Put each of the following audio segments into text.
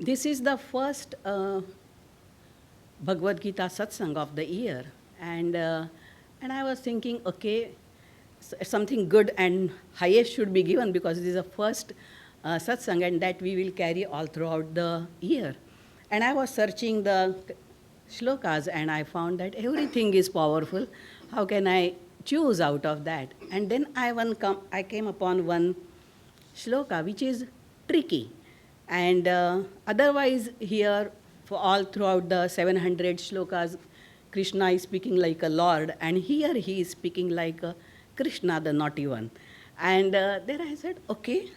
This is the first Bhagavad Gita Satsang of the year. And I was thinking, okay, something good and highest should be given because it is the first satsang and that we will carry all throughout the year. And I was searching the shlokas and I found that everything is powerful. How can I choose out of that? And then I came upon one shloka which is tricky. And otherwise here, for all throughout the 700 shlokas, Krishna is speaking like a Lord, and here he is speaking like a Krishna, the naughty one. And there I said, okay,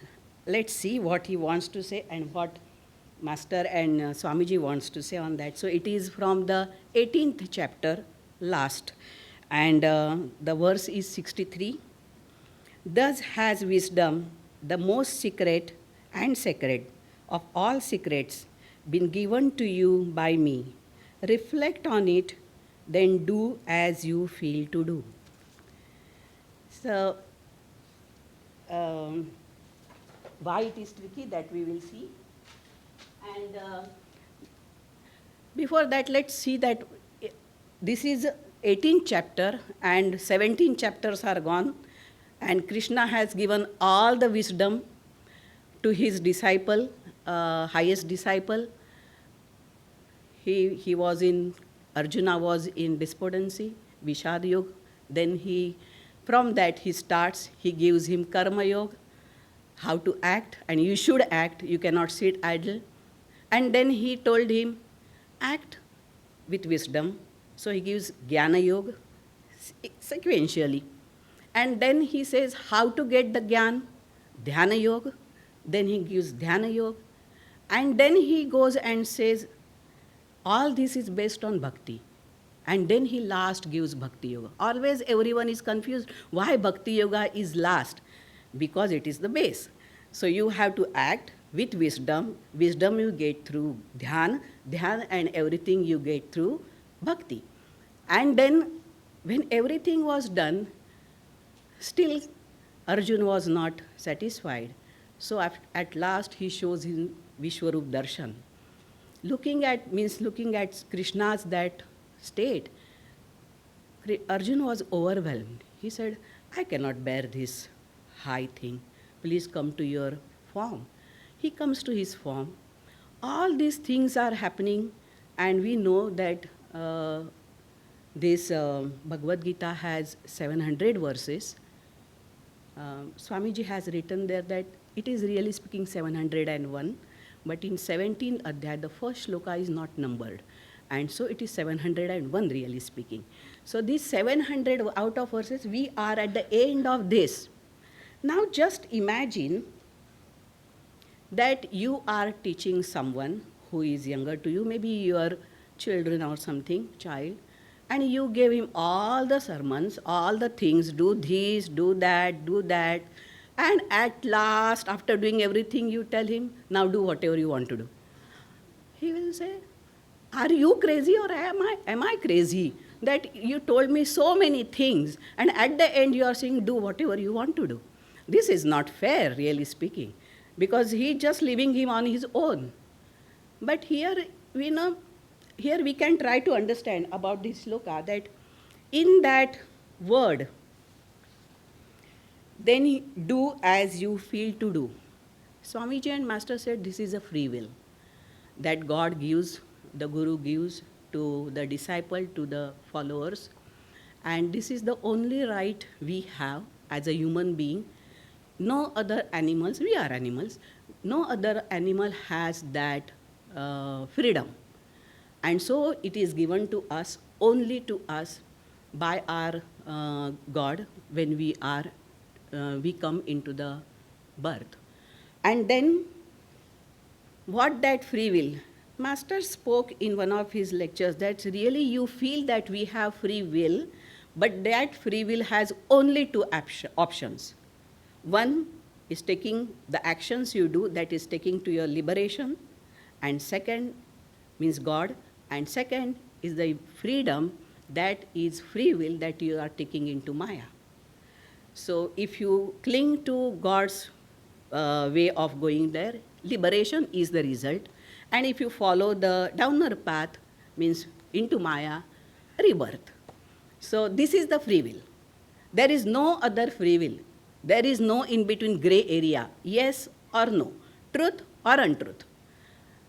let's see what he wants to say and what Master and Swamiji wants to say on that. So it is from the 18th chapter, last, and the verse is 63. Thus has wisdom, the most secret and sacred of all secrets, been given to you by me. Reflect on it, then do as you feel to do. So, why it is tricky, that we will see. And before that, let's see that this is 18th chapter and 17 chapters are gone, and Krishna has given all the wisdom to his disciple, highest disciple. He was in, Arjuna was in despondency, Vishad Yoga. Then from that he starts, he gives him Karma Yoga, how to act, and you should act, you cannot sit idle. And then he told him, act with wisdom. So he gives Jnana Yoga sequentially. And then he says how to get the Jnana, Dhyana Yoga. Then he gives Dhyana Yoga. And then he goes and says, all this is based on bhakti. And then he last gives Bhakti Yoga. Always everyone is confused why Bhakti Yoga is last. Because it is the base. So you have to act with wisdom. Wisdom you get through Dhyana. Dhyana and everything you get through Bhakti. And then when everything was done, still Arjuna was not satisfied. So at last he shows him Vishwarup Darshan. Looking at Krishna's that state, Arjuna was overwhelmed. He said, I cannot bear this high thing. Please come to your form. He comes to his form. All these things are happening, and we know that this Bhagavad Gita has 700 verses. Swamiji has written there that it is really speaking 701, but in 17th Adhyaya, the first shloka is not numbered. And so it is 701 really speaking. So these 700 out of verses, we are at the end of this. Now just imagine that you are teaching someone who is younger to you, maybe your children or something, child, and you gave him all the sermons, all the things, do this, do that, and at last, after doing everything, you tell him, now do whatever you want to do. He will say, are you crazy or am I crazy that you told me so many things and at the end you are saying do whatever you want to do? This is not fair, really speaking, because he just leaving him on his own. But here we can try to understand about this sloka that in that word, then do as you feel to do. Swamiji and Master said this is a free will that God gives, the Guru gives to the disciple, to the followers. And this is the only right we have as a human being. No other animals, we are animals, no other animal has that freedom. And so it is given to us, only to us, by our God when we come into the birth. And then what that free will? Master spoke in one of his lectures that really you feel that we have free will, but that free will has only two options. One is taking the actions you do, that is taking to your liberation, and second means God, and second is the freedom, that is free will that you are taking into Maya. So if you cling to God's way of going there, liberation is the result. And if you follow the downer path, means into Maya, rebirth. So this is the free will. There is no other free will. There is no in-between gray area, yes or no, truth or untruth.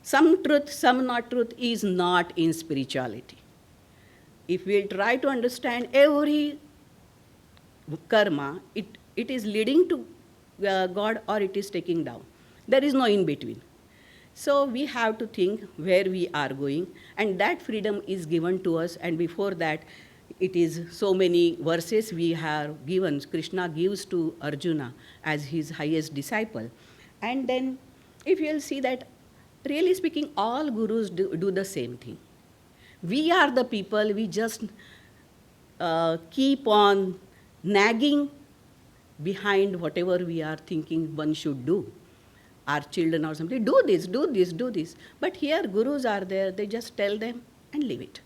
Some truth, some not truth is not in spirituality. If we try to understand every karma, it is leading to God or it is taking down. There is no in-between. So we have to think where we are going, and that freedom is given to us. And before that, it is so many verses we have given, Krishna gives to Arjuna as his highest disciple. And then if you'll see that, really speaking, all gurus do the same thing. We are the people, we just keep on nagging behind whatever we are thinking one should do. Our children or something, do this, do this, do this. But here gurus are there, they just tell them and leave it.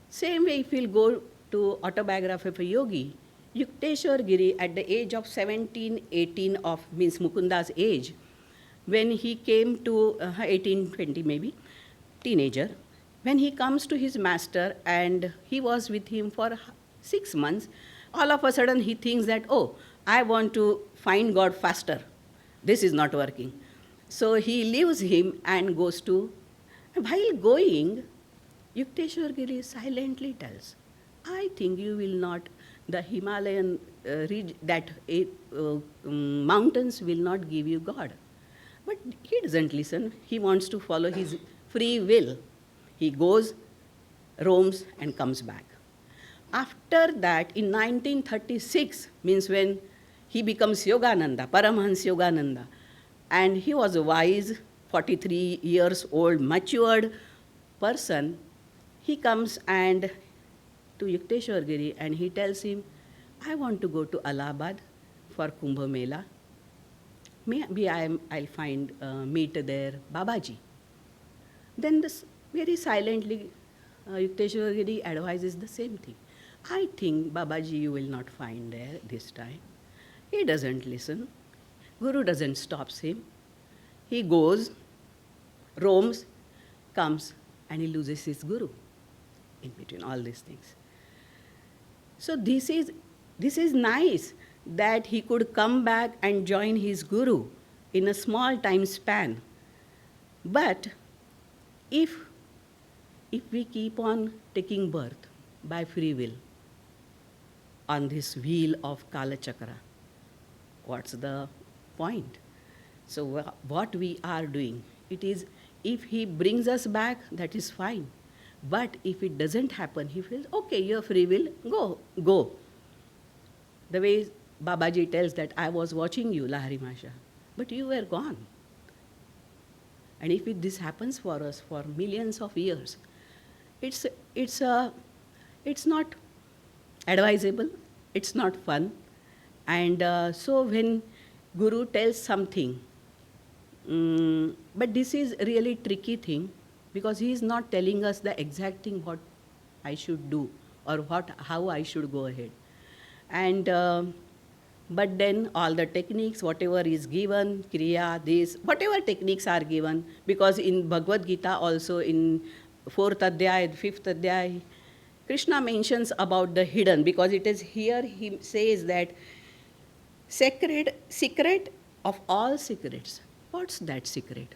Same way if we'll go to autobiography of a yogi, Yukteswar Giri at the age of 17, 18 of, means Mukunda's age, when he came to 18, 20 maybe, teenager, when he comes to his master and he was with him for 6 months, all of a sudden he thinks that, oh, I want to find God faster. This is not working. So he leaves him and goes to, while going, Yukteswar Giri silently tells, I think you will not, the Himalayan mountains will not give you God. But he doesn't listen. He wants to follow his free will. He goes, roams, and comes back. After that, in 1936, means when he becomes Yogananda, Paramhans Yogananda, and he was a wise, 43 years old, matured person. He comes and to Yukteswar Giri and he tells him, I want to go to Allahabad for Kumbh Mela. Maybe I'll meet there Babaji. Then this very silently Yukteswar Giri advises the same thing. I think Babaji you will not find there this time. He doesn't listen. Guru doesn't stop him. He goes, roams, comes, and he loses his guru in between all these things. So this is nice that he could come back and join his guru in a small time span. But if we keep on taking birth by free will on this wheel of Kala Chakra, what's the point? So what we are doing, it is, if he brings us back, that is fine. But if it doesn't happen, he feels, okay, your free will, go. The way Babaji tells that I was watching you, Lahari Masha, but you were gone. And if this happens for us for millions of years, it's not advisable, it's not fun. And so when Guru tells something, but this is really tricky thing, because he is not telling us the exact thing what I should do or how I should go ahead. And but then all the techniques, whatever is given, Kriya, this, whatever techniques are given, because in Bhagavad Gita also in 4th Adhyay, 5th Adhyay, Krishna mentions about the hidden, because it is here he says that secret of all secrets. What's that secret?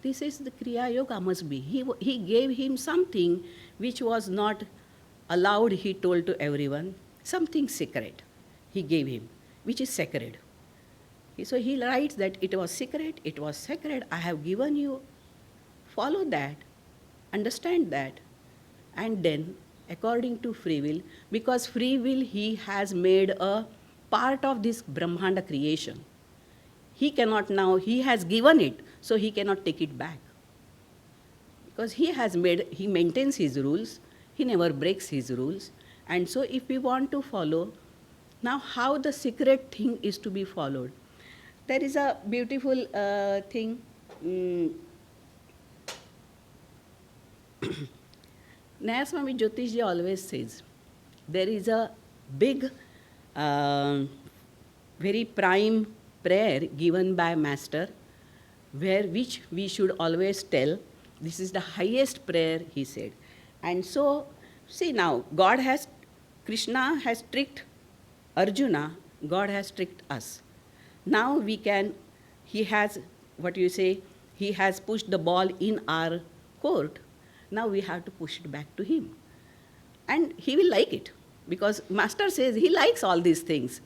This is the Kriya Yoga must be. He gave him something which was not allowed, he told to everyone, something secret he gave him, which is sacred. So he writes that it was secret, I have given you, follow that, understand that, and then according to free will, because free will he has made a part of this Brahmanda creation. He cannot now, he has given it, so he cannot take it back. Because he maintains his rules, he never breaks his rules. And so if we want to follow, now how the secret thing is to be followed. There is a beautiful thing. Nayaswami Jyotishji always says, there is a big, very prime prayer given by Master which we should always tell. This is the highest prayer, he said. And so, see now, Krishna has tricked Arjuna, God has tricked us. Now we can, he has, he has pushed the ball in our court. Now we have to push it back to him. And he will like it, because Master says he likes all these things.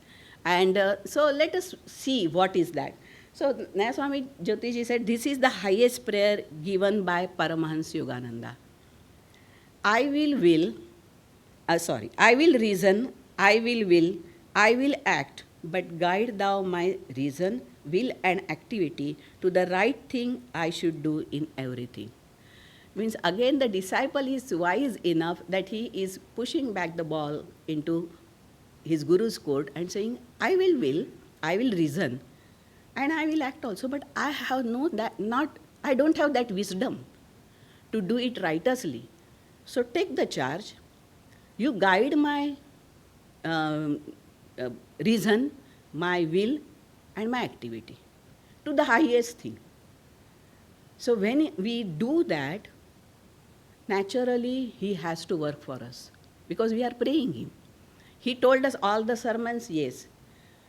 And so let us see what is that. So Nayaswami Jyotiji said, this is the highest prayer given by Paramahansa Yogananda. I will reason, I will act, but guide thou my reason, will and activity to the right thing I should do in everything. Means again the disciple is wise enough that he is pushing back the ball into his guru's court and saying, I will reason, and I will act also, but I don't have that wisdom to do it righteously. So take the charge, you guide my reason, my will, and my activity to the highest thing. So when we do that, naturally he has to work for us, because we are praying him. He told us all the sermons, yes.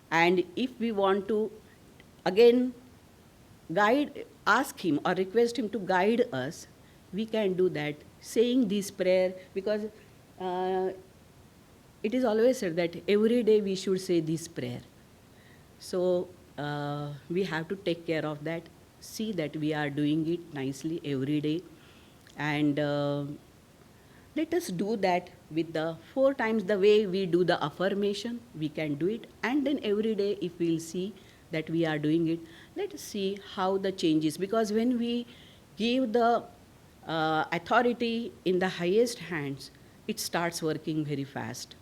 And if we want to again ask him or request him to guide us, we can do that, saying this prayer, because it is always said that every day we should say this prayer. So we have to take care of that, see that we are doing it nicely every day. And let us do that with the 4 times the way we do the affirmation, we can do it. And then every day if we'll see that we are doing it, let us see how the change is. Because when we give the authority in the highest hands, it starts working very fast.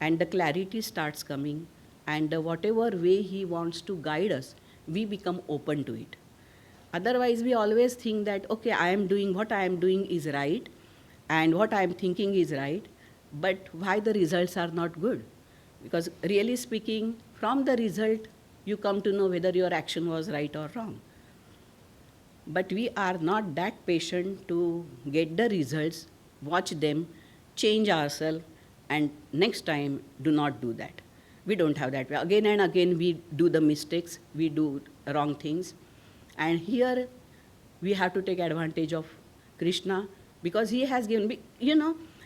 And the clarity starts coming. And whatever way he wants to guide us, we become open to it. Otherwise, we always think that, okay, what I am doing is right, and what I am thinking is right, but why the results are not good? Because really speaking, from the result, you come to know whether your action was right or wrong. But we are not that patient to get the results, watch them, change ourselves, and next time do not do that. We don't have that. Again and again we do the mistakes, we do wrong things. And here we have to take advantage of Krishna, because he has given,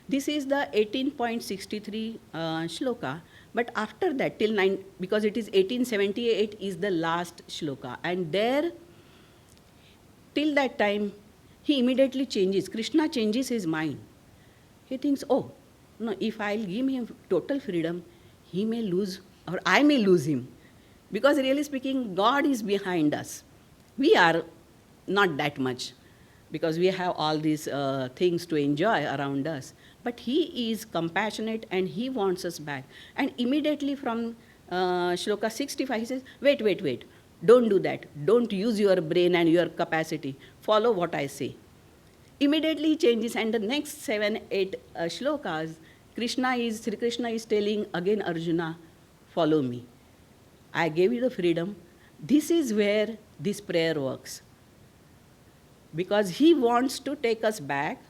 this is the 18.63 shloka, but after that, because it is 1878 is the last shloka, and there, till that time, he immediately changes. Krishna changes his mind. He thinks, oh, no, if I'll give him total freedom, he may lose, or I may lose him. Because really speaking, God is behind us. We are not that much, because we have all these things to enjoy around us. But he is compassionate and he wants us back. And immediately from shloka 65, he says, wait, don't do that. Don't use your brain and your capacity. Follow what I say. Immediately he changes, and the next 7, 8 shlokas, Sri Krishna is telling again Arjuna, follow me. I gave you the freedom. This is where this prayer works. Because he wants to take us back,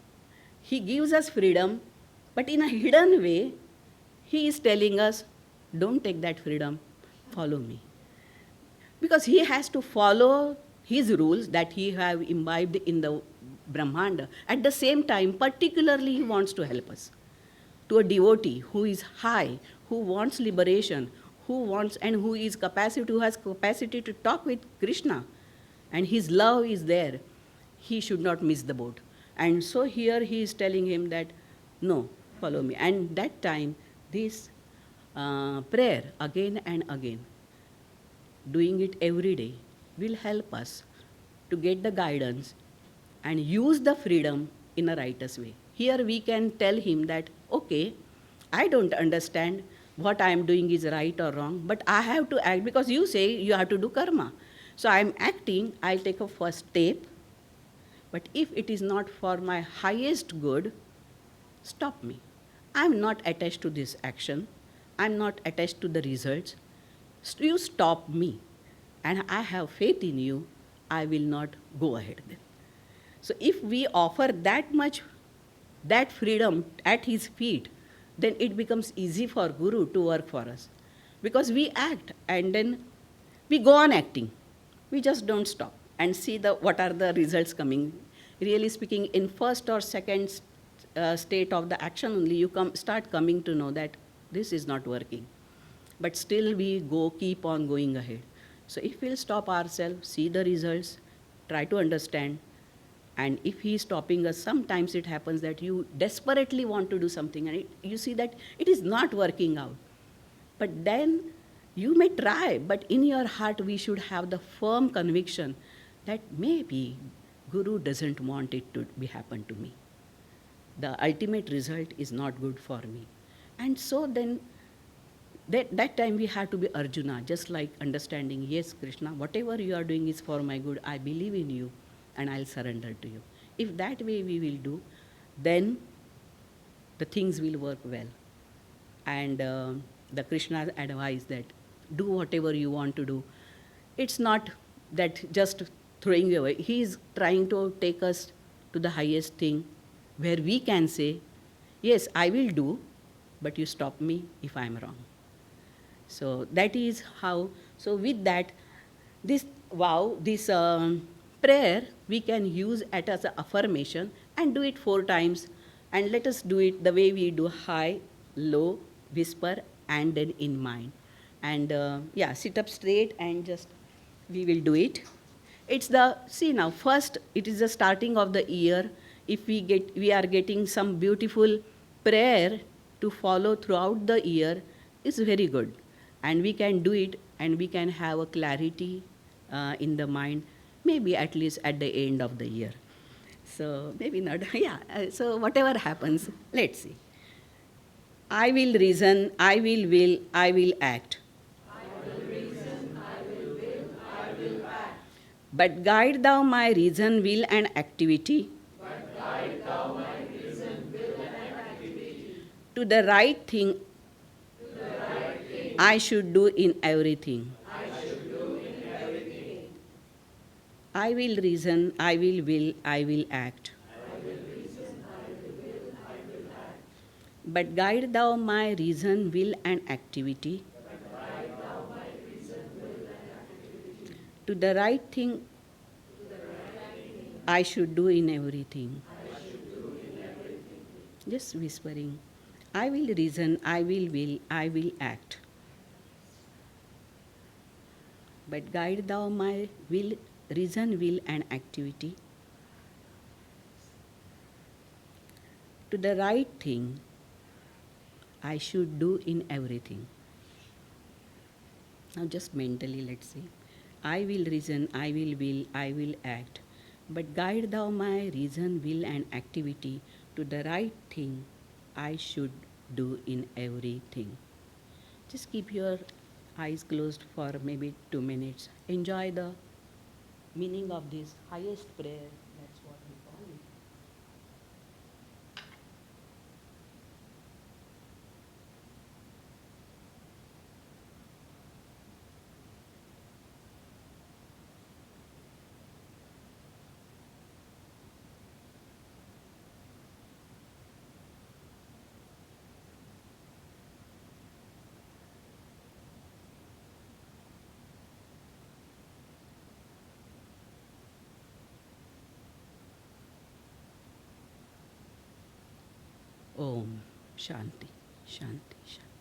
he gives us freedom, but in a hidden way, he is telling us, don't take that freedom, follow me. Because he has to follow his rules that he have imbibed in the Brahmanda. At the same time, particularly he wants to help us. To a devotee who is high, who wants liberation, who has capacity to talk with Krishna, and his love is there, he should not miss the boat. And so here he is telling him that, no, follow me. And that time, this prayer again and again, doing it every day, will help us to get the guidance and use the freedom in a righteous way. Here we can tell him that, okay, I don't understand what I am doing is right or wrong, but I have to act, because you say you have to do karma. So I am acting, I'll take a first step, but if it is not for my highest good, stop me. I am not attached to this action. I am not attached to the results. You stop me, and I have faith in you. I will not go ahead then. So if we offer that much, that freedom at his feet, then it becomes easy for Guru to work for us. Because we act and then we go on acting. We just don't stop and see what are the results coming. Really speaking, in first or second state of the action only, you start coming to know that this is not working. But still we keep on going ahead. So if we'll stop ourselves, see the results, try to understand, and if he is stopping us, sometimes it happens that you desperately want to do something and you see that it is not working out. But then you may try, but in your heart we should have the firm conviction that maybe Guru doesn't want it to happen to me. The ultimate result is not good for me. And so then that time we have to be Arjuna, just like understanding, yes, Krishna, whatever you are doing is for my good. I believe in you and I'll surrender to you. If that way we will do, then the things will work well. And the Krishna's advice that do whatever you want to do. It's not that just throwing away. He is trying to take us to the highest thing where we can say, yes, I will do, but you stop me if I'm wrong. So that is how, so with that, this prayer we can use it as an affirmation and do it 4 times. And let us do it the way we do high, low, whisper, and then in mind. And sit up straight and just, we will do it. It's see now, first it is the starting of the year. If we are getting some beautiful prayer to follow throughout the year, it's very good. And we can do it and we can have a clarity in the mind, maybe at least at the end of the year. So maybe not, so whatever happens, let's see. I will reason, I will, I will act. I will reason, I will act. But guide thou my reason, will, and activity. But guide thou my reason, will, and activity. To the right thing I should do in everything. I should do in everything. I will reason, I will, I will act. I will reason, I will, I will act. But guide thou my reason, will, and activity. But guide thou my reason, will, and activity. To the right thing I should do in everything. I should do in everything. Just whispering. I will reason, I will, I will act. But guide thou my reason, will, and activity to the right thing I should do in everything. Now just mentally let's say, I will reason, I will, I will act. But guide thou my reason, will, and activity to the right thing I should do in everything. Just keep your eyes closed for maybe 2 minutes. Enjoy the meaning of this highest prayer. That's what we call it. Om Shanti, Shanti, Shanti.